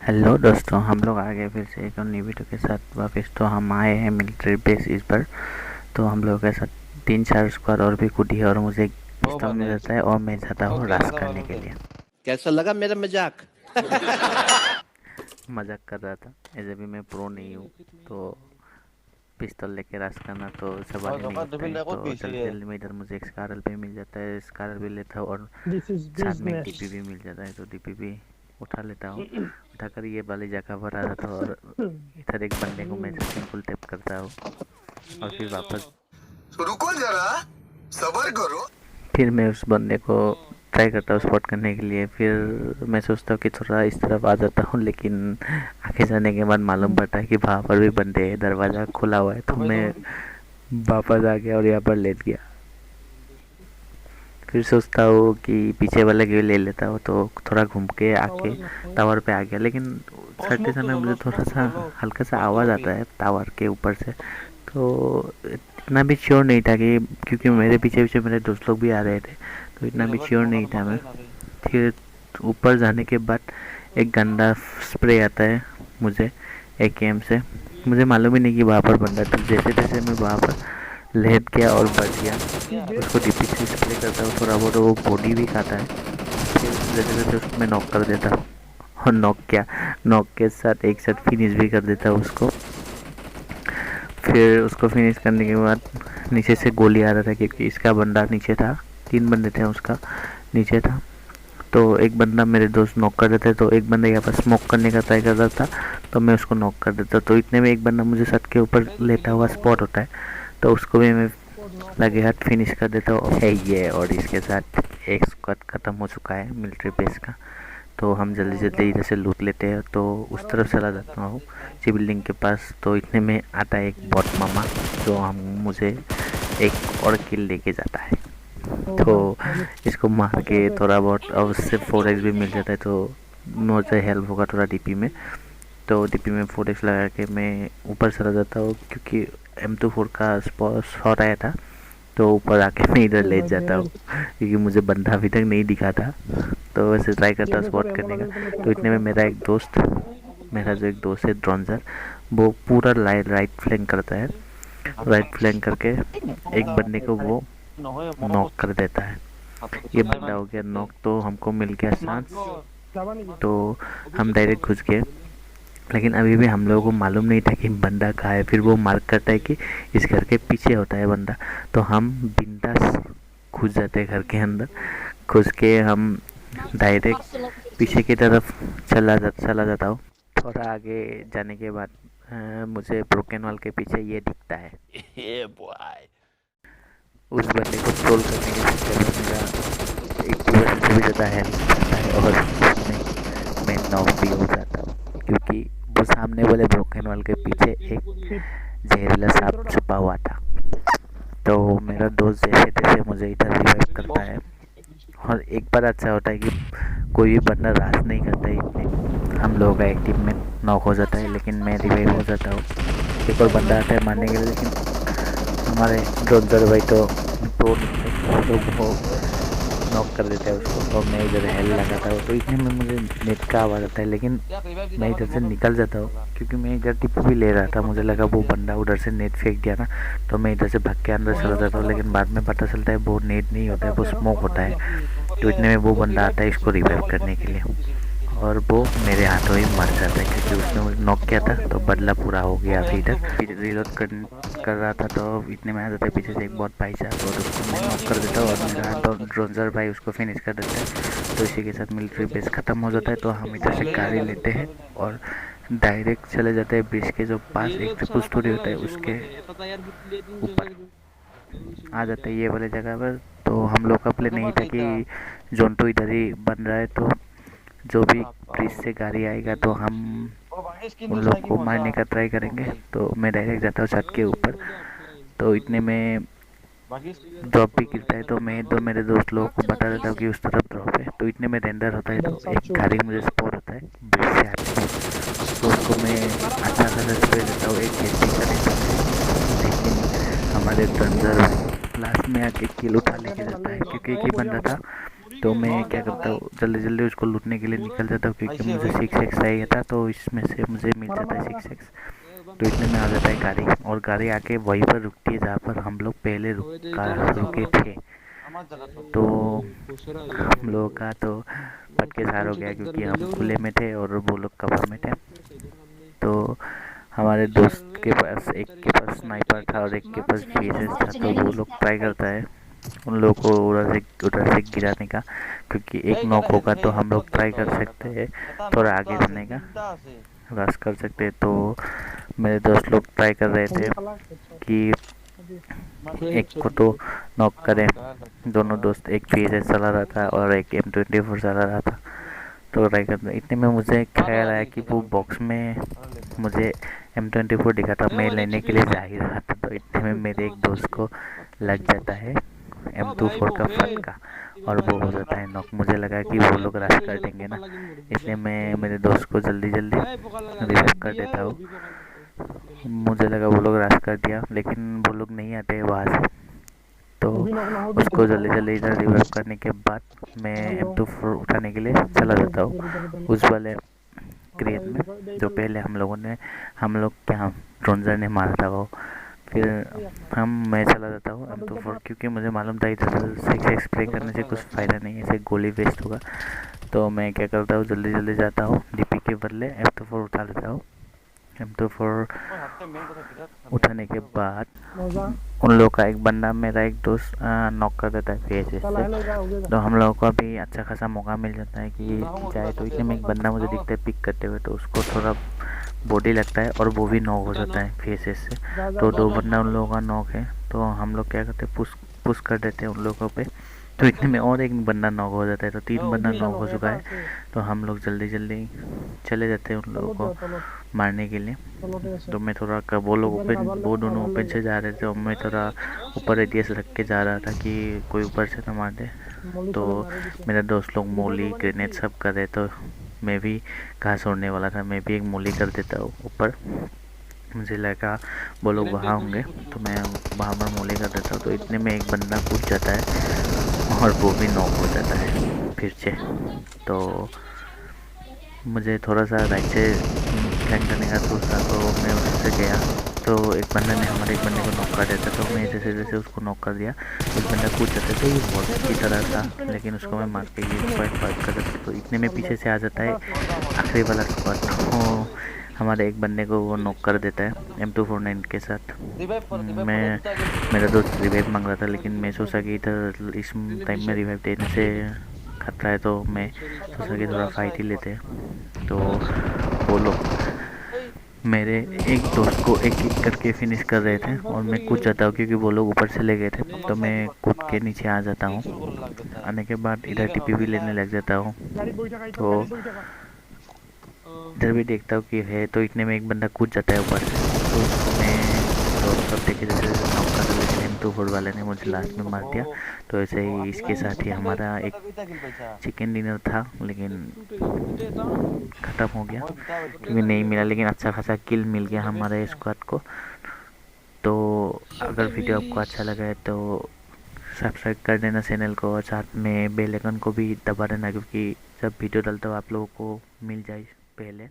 Hello दोस्तों, हम लोग आ गए फिर से एक और नई वीडियो के साथ वापस। तो हम आए हैं मिलिट्री बेस इस पर। तो हम लोगों के साथ 3-4 स्क्वाड और भी कूदी है और मुझे एक ओ पिस्तौल मिल बने जाता है और मैं जाता हूँ ओके रास दादा करने वालों के के लिए। कैसा लगा मेरा मजाक? मजाक कर रहा था, ऐसे भी मैं प्रो नहीं हूँ। तो पिस्तौल लेके रास करना तो और सवाल ही नहीं कपड़ा उठता डबिल है। देखो तो पीछे जल्दी है जल्दी में इधर मुझे एक स्कारल भी मिल जाता है, स्कारल भी लेता हूँ और This is साथ में एक business. डीपी भी मिल जाता है। तो डीपी भी उठा लेता हूँ। उठाकर ये वाली जगह पर आ जाता हूँ और इधर एक बंदे को मैं सिंपल टैप करता हूँ और फिर वापस। तो रुको जरा, सबर करो। फिर मैं उस बंदे को ट्राई करता हूँ स्पॉट करने के लिए। फिर मैं सोचता हूँ कि थोड़ा इस तरफ आ जाता हूँ, लेकिन आगे जाने के बाद मालूम पड़ता है कि वहाँ पर भी बंदे हैं, दरवाज़ा खुला हुआ है। तो मैं वापस आ गया और यहाँ पर लेट गया। फिर सोचता हूँ कि पीछे वाले को ले लेता हूँ, तो थोड़ा घूम के आके टावर पे आ गया। लेकिन चढ़ते समय मुझे थोड़ा सा हल्का सा आवाज़ आता है टावर के ऊपर से। तो इतना भी श्योर नहीं था कि, क्योंकि मेरे पीछे पीछे मेरे दोस्त लोग भी आ रहे थे, तो इतना भी श्योर नहीं था मैं। फिर ऊपर जाने के बाद एक गंदा स्प्रे आता है मुझे एकेएम से। मुझे मालूम ही नहीं कि वहाँ पर बंदा था। जैसे जैसे मैं वहाँ पर लेट गया और बच गया, उसको डीपी से स्प्रे करता हूँ थोड़ा बहुत, वो बॉडी भी खाता है। फिर जैसे जैसे उसको मैं नॉक कर देता हूँ और नॉक के साथ एक साथ फिनिश भी कर देता हूँ उसको। फिर उसको फिनिश करने के बाद नीचे से गोली आ रहा था, क्योंकि इसका बंदा नीचे था। 3 बंदे थे, उसका नीचे था। तो एक बंदा मेरे दोस्त नॉक कर देते, तो एक बंदा यहाँ पर स्मोक करने का ट्राई कर रहा था, तो मैं उसको नॉक कर देता। तो इतने में एक बंदा मुझे सट के ऊपर लेटा हुआ स्पॉट होता है, तो उसको भी मैं लगे हाथ फिनिश कर देता हूँ है ये। और इसके साथ एक स्क्वाड ख़त्म हो चुका है मिलिट्री बेस का। तो हम जल्दी जल्दी इधर से लूट लेते हैं। तो उस तरफ चला जाता हूँ सी बिल्डिंग के पास। तो इतने में आता है एक बॉट मामा, जो हम मुझे एक और किल लेके जाता है। तो इसको मार के थोड़ा बहुत और उससे 4x भी मिल जाता है, तो मुझे हेल्प होगा थोड़ा डीपी में। तो डीपी में 4x लगा के मैं ऊपर चला जाता हूँ, क्योंकि M24 का शॉट आया था। तो ऊपर आके मैं इधर ले जाता हूँ, क्योंकि मुझे बंदा अभी तक नहीं दिखा था। तो वैसे ट्राई करता हूँ स्पॉट करने का। तो इतने में मेरा जो एक दोस्त है ड्रॉन्जर, वो पूरा राइट फ्लैंक करता है। राइट फ्लैंक करके एक बंदे को वो नॉक कर देता है। ये बंदा हो गया नॉक, तो हमको मिल गया चांस। तो हम डायरेक्ट घुस गए, लेकिन अभी भी हम लोगों को मालूम नहीं था कि बंदा कहाँ है। फिर वो मार्क करता है कि इस घर के पीछे होता है बंदा, तो हम बिंदास घुस जाते हैं घर के अंदर। घुस के हम डायरेक्ट पीछे की तरफ चला जाता हूँ। थोड़ा आगे जाने के बाद मुझे ब्रोकन वॉल के पीछे ये दिखता है। उस बंदे को ट्रोल करने के चक्कर में मेरा एक दूसरे से भी ज़्यादा हेल्प करता है और उसमें मैं नॉक भी हो जाता हूँ, क्योंकि वो सामने वाले ब्रोकन वॉल के पीछे एक जहरीला सांप छुपा हुआ था। तो मेरा दोस्त जैसे तैसे मुझे इधर रिवाइव करता है। और एक बार अच्छा होता है कि कोई भी बंदा रास नहीं करता है, इतने हम लोगों का एक टीम में नॉक हो जाता है, लेकिन मैं रिवाइव हो जाता हूँ। एक और बंदा आता है मारने के लिए, लेकिन हमारे ड्रोनर भाई तो प्रो तो वो नॉक कर देता है उसको, और मैं इधर हेल लगाता हूँ। तो इतने में मुझे नेट का आवाज़ आता है, लेकिन मैं इधर से निकल जाता हूँ, क्योंकि मैं इधर टिप भी ले रहा था। मुझे लगा वो बंदा उधर से नेट फेंक दिया ना, तो मैं इधर से भाग के अंदर चला जाता हूँ। लेकिन बाद में पता चलता है वो नेट नहीं होता है, वो स्मोक होता है। तो इतने में वो बंदा आता है इसको रिवाइव करने के लिए, और वो मेरे हाथों ही मर जाता है, क्योंकि उसने मुझे नॉक किया था। तो बदला पूरा हो गया। फिर रिलोड कर रहा था, तो इतने में आ जाता है पीछे से एक बहुत भाई साहब, और उसको मैं नॉक कर देता हूँ और मेरा ड्रोनर भाई उसको फिनिश कर देता है। तो इसी के साथ मिलिट्री बेस ख़त्म हो जाता है। तो हम इधर से गाड़ी लेते हैं और डायरेक्ट चले जाते हैं ब्रिज के जो पास एक ट्रिपल स्टोरी होता है उसके ऊपर आ जाते हैं, ये वाले जगह पर। तो हम लोग का प्लान नहीं था कि जोन 2 इधर ही बन रहा है, तो जो भी ब्रिज से गाड़ी आएगा तो हम उन लोग को मारने का ट्राई करेंगे। तो मैं डायरेक्ट जाता हूँ छत के ऊपर। तो इतने में ड्रॉप भी गिरता है, तो मैं तो मेरे दोस्त लोगों को बता देता हूँ कि उस तरफ ड्रॉप है। तो इतने में रेंडर होता है, तो एक गाड़ी मुझे स्पॉट होता है ब्रिज से आते हुए। तो उसको मैं अच्छा खासा स्प्रे देता हूँ, एक खेती का देता हूँ, लेकिन हमारे ड्रोनर लास्ट में आके किल उठा लेके जाता है, क्योंकि एक ही बंदा था। तो मैं क्या करता हूँ, जल्दी जल्दी उसको लूटने के लिए निकल जाता हूँ, क्योंकि मुझे 6x चाहिए था, तो इसमें से मुझे मिल जाता है 6x। तो इतने में आ जाता है गाड़ी, और गाड़ी आके वहीं पर रुकती है जहाँ पर हम लोग पहले रुके थे। तो हम लोगों का तो पटके सार हो गया, क्योंकि हम खुले में थे और वो लोग कवर में थे। तो हमारे दोस्त के पास, एक के पास स्नाइपर था और एक के पास VSS था, तो वो लोग ट्राई करता है उन लोगों को उधर से गिराने का, क्योंकि एक नॉक होगा तो हम लोग ट्राई कर सकते हैं थोड़ा आगे जाने का, रश कर सकते हैं। तो मेरे दोस्त लोग ट्राई कर रहे थे कि एक को तो नॉक करें। दोनों दोस्त, एक VSS चला रहा था और एक M24 चला रहा था, तो ट्राई करते इतने में मुझे ख्याल आया कि वो बॉक्स में मुझे M24 दिखा था, मैं लेने के लिए जा ही रहा था। तो इतने में मेरे एक दोस्त को लग जाता है M24 का फटका और वो हो जाता है नॉक। मुझे लगा कि वो लोग रश कर देंगे ना, इसलिए मैं मेरे दोस्त को जल्दी जल्दी रिवाइव कर देता हूँ। मुझे लगा वो लोग रश कर दिया, लेकिन वो लोग नहीं आते वहाँ से। तो उसको जल्दी जल्दी इधर रिवाइव करने के बाद मैं M24 उठाने के लिए चला जाता हूँ उस वाले क्रेट में, जो पहले हम लोग क्या ड्रोनजर ने मारा था वो। फिर मैं चला जाता हूँ M24, क्योंकि मुझे मालूम था इधर 6x स्प्रे करने से कुछ फ़ायदा नहीं है, ऐसे गोली वेस्ट होगा। तो मैं क्या करता हूँ, जल्दी जल्दी जाता हूँ, DP के बदले M24 उठा लेता हूँ। M24 उठाने के बाद उन लोगों का एक बंदा, मेरा एक दोस्त नॉक कर देता है VSS से। तो हम लोगों को भी अच्छा खासा मौका मिल जाता है कि जाए। तो इतने में एक बंदा मुझे दिखता है पिक करते हुए, तो उसको थोड़ा बॉडी लगता है और वो भी नॉक हो जाता है VSS से। तो 2 बंदा उन लोगों का नॉक है। तो हम लोग क्या करते हैं, पुश कर देते हैं उन लोगों पे। तो इतने में और एक बंदा नॉक हो जाता है, तो 3 बंदा नॉक हो चुका है। तो हम लोग जल्दी जल्दी चले जाते हैं उन लोगों को मारने के लिए। तो मैं थोड़ा वो दोनों ओपन से जा रहे थे, और मैं थोड़ा ऊपर रेडियस रख के जा रहा था कि कोई ऊपर से न मार दे। तो मेरे दोस्त लोग मोली ग्रेनेड सब कर रहे, तो मैं भी घास उड़ने वाला था, मैं भी एक मोली कर देता हूँ ऊपर। मुझे लगा वो लोग वहाँ होंगे, तो मैं वहाँ पर मोली कर देता हूँ। तो इतने में एक बंदा कूद जाता है और वो भी नॉक हो जाता है फिर से। तो मुझे थोड़ा सा राइट से फ्लैंक करने का सोचा, तो मैं उससे गया, तो एक बंदे ने हमारे एक बंदे को नॉक कर दिया था। तो मैं जैसे जैसे उसको नॉक कर दिया, उस बंदा कूद जाता था, ये बॉट की तरह था, लेकिन उसको मैं मार के ये 0.5 कर देता। तो इतने में पीछे से आ जाता है आखिरी वाला स्क्वाड, तो हमारे एक बंदे को वो नॉक कर देता है M249 के साथ। मेरा दोस्त रिवाइव मांग रहा था, लेकिन मैं सोचा कि इधर इस टाइम में रिवाइव देने से खतरा है, तो मैं सोचा कि थोड़ा फाइट ही लेते हैं। तो वो लोग मेरे एक दोस्त को एक एक करके फिनिश कर रहे थे, और मैं कूद जाता हूँ क्योंकि वो लोग ऊपर से ले गए थे। तो मैं कूद के नीचे आ जाता हूँ, आने के बाद इधर TP भी लेने लग जाता हूँ। तो इधर भी देखता हूँ कि है, तो इतने में एक बंदा कूद जाता है ऊपर से, तो उसको मैं तो सब देखे जैसे नॉक कर दिया, लेकिन M24 वाले ने मुझे लास्ट में मार दिया। तो ऐसे ही इसके साथ ही हमारा एक चिकन डिनर था, लेकिन ख़त्म हो गया क्योंकि नहीं मिला, लेकिन अच्छा खासा किल मिल गया हमारे स्क्वाड को। तो अगर वीडियो आपको अच्छा लगा है तो सब्सक्राइब कर देना चैनल को, और साथ में बेल आइकन को भी दबा देना, क्योंकि जब वीडियो डालता हूँ आप लोगों को मिल जाए पहले।